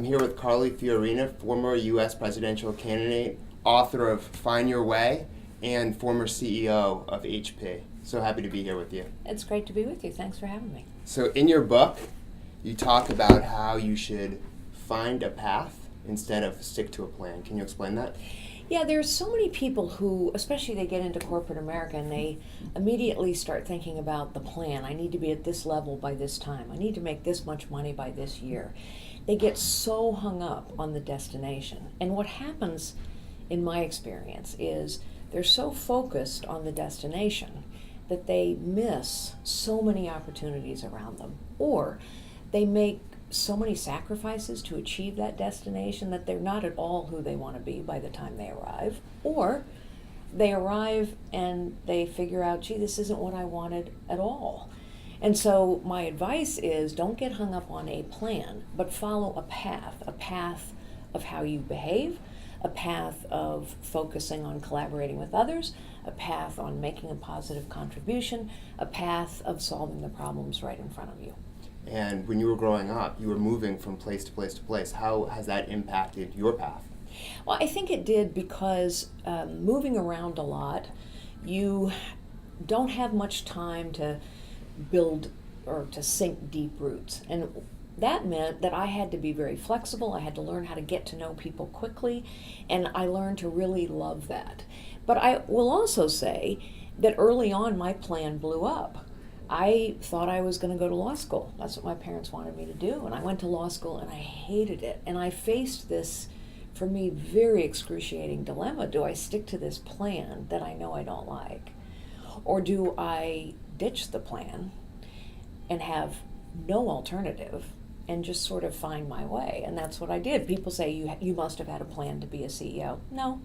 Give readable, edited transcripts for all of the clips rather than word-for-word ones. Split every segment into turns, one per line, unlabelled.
here with Carly Fiorina, former U.S. presidential candidate, author of Find Your Way, and former CEO of HP. So happy to be here with you.
It's great to be with you. Thanks for having me.
So in your book, you talk about how you should find a path instead of stick to a plan. Can you explain that?
Yeah, there's so many people who, especially they get into corporate America and they immediately start thinking about the plan. I need to be at this level by this time. I need to make this much money by this year. They get so hung up on the destination. And what happens, in my experience, is they're so focused on the destination that they miss so many opportunities around them. Or they make so many sacrifices to achieve that destination that they're not at all who they want to be by the time they arrive. Or they arrive and they figure out, gee, this isn't what I wanted at all. And so my advice is don't get hung up on a plan, but follow a path of how you behave, a path of focusing on collaborating with others, a path on making a positive contribution, a path of solving the problems right in front of you.
And when you were growing up, you were moving from place to place to place. How has that impacted your path?
Well, I think it did because moving around a lot, you don't have much time to build or to sink deep roots. And that meant that I had to be very flexible. I had to learn how to get to know people quickly, and I learned to really love that. But I will also say that early on my plan blew up. I thought I was going to go to law school. That's what my parents wanted me to do. And I went to law school and I hated it. And I faced this, for me, very excruciating dilemma. Do I stick to this plan that I know I don't like? Or do I ditch the plan and have no alternative and just sort of find my way? And that's what I did. People say, you must have had a plan to be a CEO. No.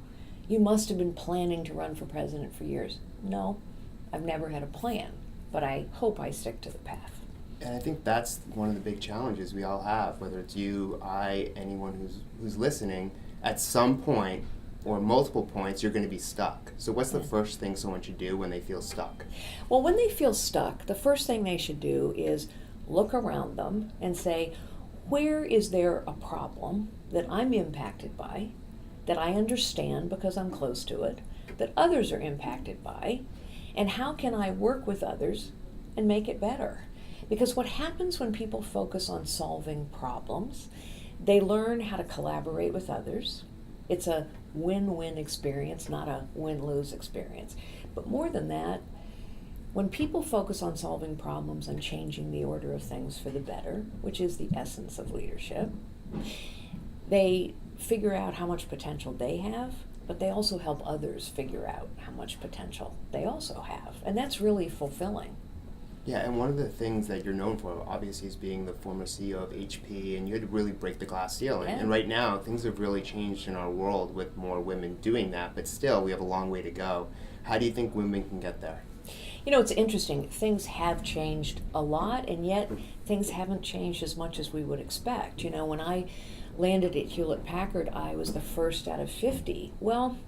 You must have been planning to run for president for years. No. I've never had a plan. But I hope I stick to the path.
And I think that's one of the big challenges we all have, whether it's you, I, anyone who's listening. At some point or multiple points, you're going to be stuck. So what's the first thing someone should do when they feel stuck?
Well, when they feel stuck, the first thing they should do is look around them and say, where is there a problem that I'm impacted by, that I understand because I'm close to it, that others are impacted by, and how can I work with others and make it better? Because what happens when people focus on solving problems, they learn how to collaborate with others. It's a win-win experience, not a win-lose experience. But more than that, when people focus on solving problems and changing the order of things for the better, which is the essence of leadership, they figure out how much potential they have, but they also help others figure out how much potential they also have. And that's really fulfilling.
Yeah, and one of the things that you're known for, obviously, is being the former CEO of HP, and you had to really break the glass ceiling.
Yeah.
And right now, things have really changed in our world with more women doing that, but still, we have a long way to go. How do you think women can get there?
You know, it's interesting. Things have changed a lot, and yet things haven't changed as much as we would expect. You know, when I landed at Hewlett-Packard, I was the first out of 50. Well,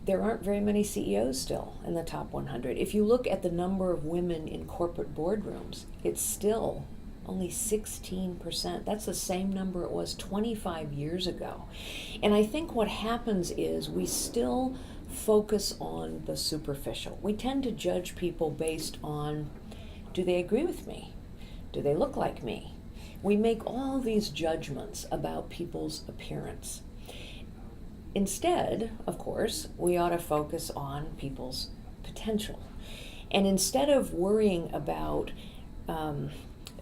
there aren't very many CEOs still in the top 100. If you look at the number of women in corporate boardrooms, it's still only 16%. That's the same number it was 25 years ago. And I think what happens is we still focus on the superficial. We tend to judge people based on, do they agree with me? Do they look like me? We make all these judgments about people's appearance. Instead, of course, we ought to focus on people's potential. And instead of worrying about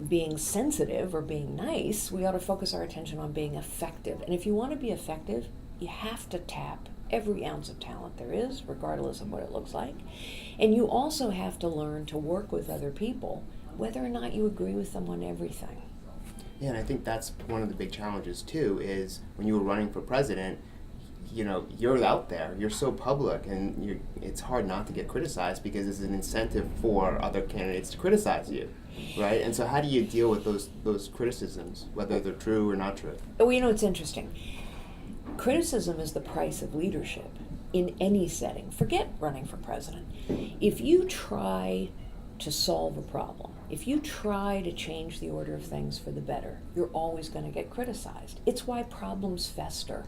being sensitive or being nice, we ought to focus our attention on being effective. And if you want to be effective, you have to tap every ounce of talent there is, regardless of what it looks like. And you also have to learn to work with other people, whether or not you agree with them on everything.
Yeah, and I think that's one of the big challenges, too, is when you were running for president, you know, you're out there, you're so public, and it's hard not to get criticized because it's an incentive for other candidates to criticize you, right? And so how do you deal with those criticisms, whether they're true or not true?
Well, you know, it's interesting. Criticism is the price of leadership in any setting. Forget running for president. If you try to solve a problem, if you try to change the order of things for the better, you're always going to get criticized. It's why problems fester.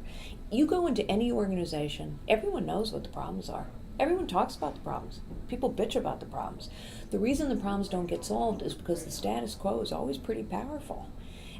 You go into any organization, everyone knows what the problems are. Everyone talks about the problems. People bitch about the problems. The reason the problems don't get solved is because the status quo is always pretty powerful.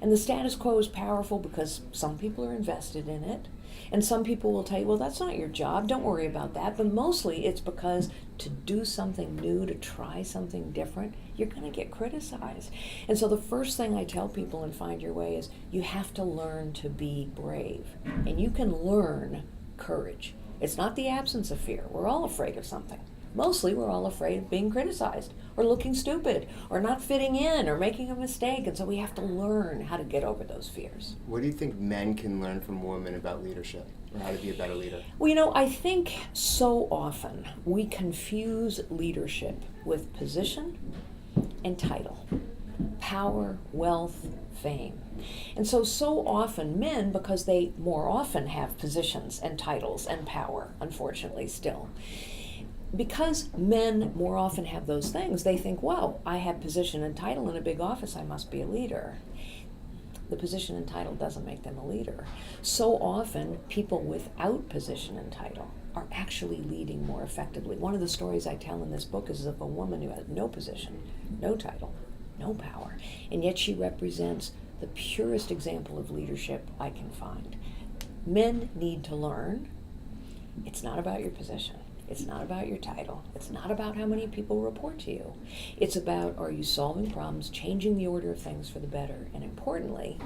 And the status quo is powerful because some people are invested in it. And some people will tell you, well, that's not your job. Don't worry about that. But mostly it's because to do something new, to try something different, you're going to get criticized. And so the first thing I tell people in Find Your Way is you have to learn to be brave. And you can learn courage. It's not the absence of fear. We're all afraid of something. Mostly we're all afraid of being criticized or looking stupid or not fitting in or making a mistake. And so we have to learn how to get over those fears.
What do you think men can learn from women about leadership or how to be a better leader?
Well, I think so often we confuse leadership with position and title, power, wealth, fame. And so often men, because they more often have positions and titles and power, unfortunately still, because men more often have those things, they think, well, I have position and title in a big office, I must be a leader. The position and title doesn't make them a leader. So often, people without position and title are actually leading more effectively. One of the stories I tell in this book is of a woman who had no position, no title, no power, and yet she represents the purest example of leadership I can find. Men need to learn. It's not about your position. It's not about your title. It's not about how many people report to you. It's about, are you solving problems, changing the order of things for the better, and importantly,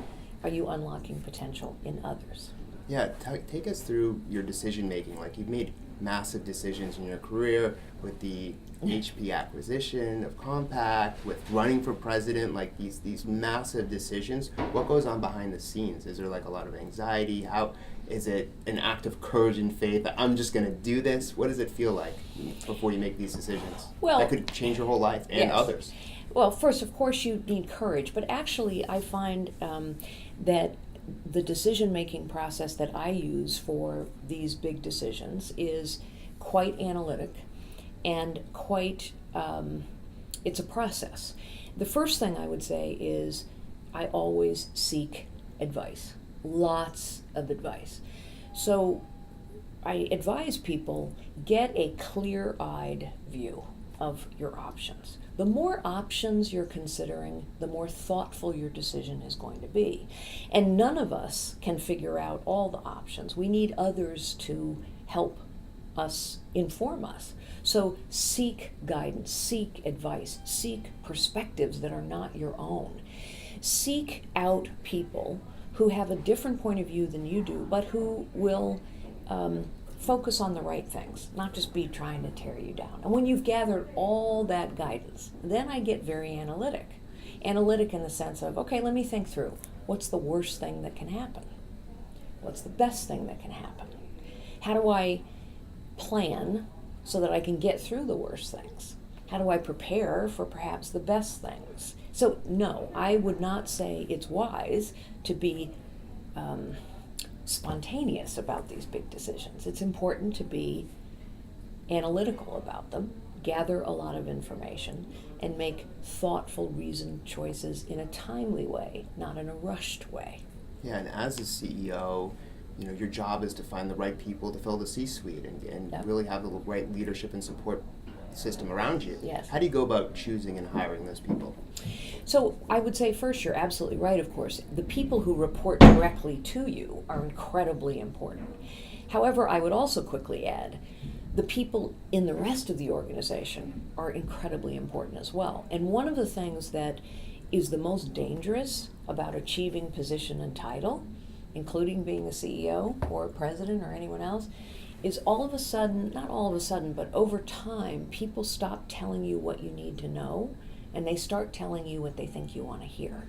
are you unlocking potential in others?
Yeah, take us through your decision making. Like, you've made massive decisions in your career with the HP acquisition of Compact, with running for president, like these massive decisions. What goes on behind the scenes? Is there like a lot of anxiety? How is it an act of courage and faith that I'm just going to do this? What does it feel like before you make these decisions?
Well,
that could change your whole life and
yes.
others.
Well, first, of course, you need courage, but actually I find that the decision-making process that I use for these big decisions is quite analytic and quite, it's a process. The first thing I would say is I always seek advice, lots of advice. So I advise people, get a clear-eyed view of your options. The more options you're considering, the more thoughtful your decision is going to be. And none of us can figure out all the options. We need others to help us, inform us. So seek guidance, seek advice, seek perspectives that are not your own. Seek out people who have a different point of view than you do, but who will focus on the right things, not just be trying to tear you down. And when you've gathered all that guidance, then I get very analytic. Analytic in the sense of, okay, let me think through. What's the worst thing that can happen? What's the best thing that can happen? How do I plan so that I can get through the worst things? How do I prepare for perhaps the best things? So no, I would not say it's wise to be spontaneous about these big decisions. It's important to be analytical about them, gather a lot of information, and make thoughtful, reasoned choices in a timely way, not in a rushed way.
Yeah, and as a CEO, your job is to find the right people to fill the C-suite and
Yep.
really have the right leadership and support system around you.
Yes.
How do you go about choosing and hiring those people?
So I would say first, you're absolutely right, of course. The people who report directly to you are incredibly important. However, I would also quickly add, the people in the rest of the organization are incredibly important as well. And one of the things that is the most dangerous about achieving position and title, including being a CEO or a president or anyone else, is all of a sudden, not all of a sudden, but over time, people stop telling you what you need to know, and they start telling you what they think you want to hear.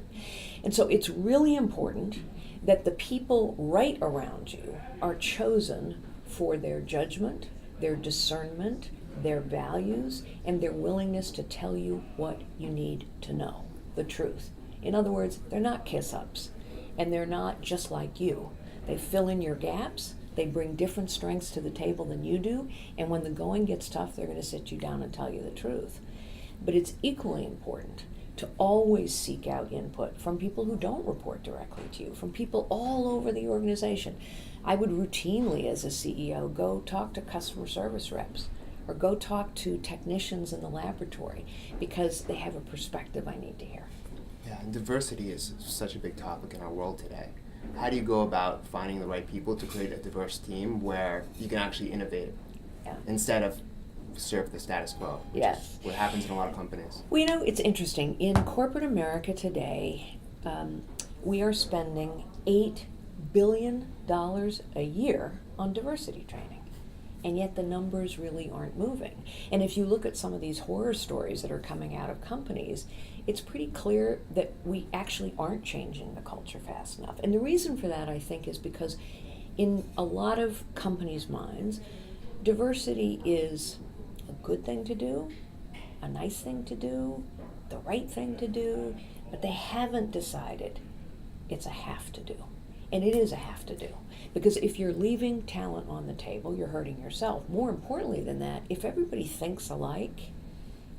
And so it's really important that the people right around you are chosen for their judgment, their discernment, their values, and their willingness to tell you what you need to know, the truth. In other words, they're not kiss-ups, and they're not just like you. They fill in your gaps. They bring different strengths to the table than you do, and when the going gets tough, they're going to sit you down and tell you the truth. But it's equally important to always seek out input from people who don't report directly to you, from people all over the organization. I would routinely, as a CEO, go talk to customer service reps or go talk to technicians in the laboratory because they have a perspective I need to hear.
Yeah, and diversity is such a big topic in our world today. How do you go about finding the right people to create a diverse team where you can actually innovate instead of serve the status quo, which is what happens in a lot of companies?
Well, it's interesting. In corporate America today, we are spending $8 billion a year on diversity training. And yet the numbers really aren't moving. And if you look at some of these horror stories that are coming out of companies, it's pretty clear that we actually aren't changing the culture fast enough. And the reason for that, I think, is because in a lot of companies' minds, diversity is a good thing to do, a nice thing to do, the right thing to do, but they haven't decided it's a have to do. And it is a have to do. Because if you're leaving talent on the table, you're hurting yourself. More importantly than that, if everybody thinks alike,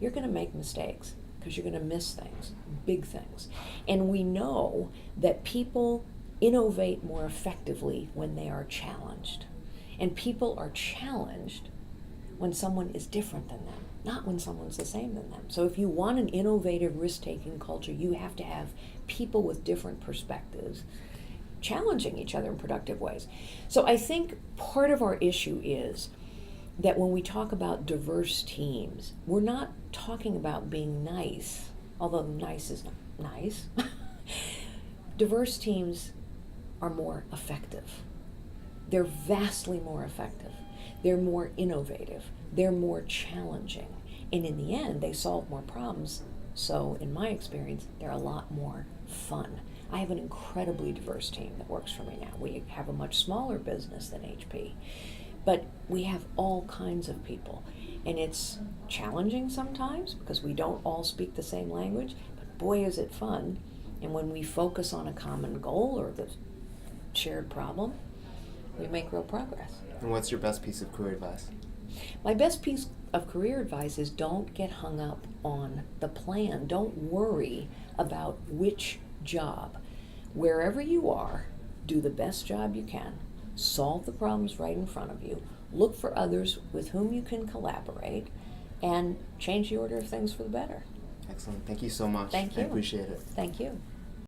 you're going to make mistakes because you're going to miss things, big things. And we know that people innovate more effectively when they are challenged. And people are challenged when someone is different than them, not when someone's the same than them. So if you want an innovative, risk-taking culture, you have to have people with different perspectives challenging each other in productive ways. So I think part of our issue is that when we talk about diverse teams, we're not talking about being nice, although nice is not nice. Diverse teams are more effective. They're vastly more effective. They're more innovative. They're more challenging. And in the end, they solve more problems. So in my experience, they're a lot more fun. I have an incredibly diverse team that works for me now. We have a much smaller business than HP, but we have all kinds of people. And it's challenging sometimes because we don't all speak the same language, but boy is it fun. And when we focus on a common goal or the shared problem, we make real progress.
And what's your best piece of career advice?
My best piece of career advice is don't get hung up on the plan. Don't worry about which job. Wherever you are, do the best job you can. Solve the problems right in front of you. Look for others with whom you can collaborate and change the order of things for the better.
Excellent. Thank you so much.
Thank you.
I appreciate it.
Thank you.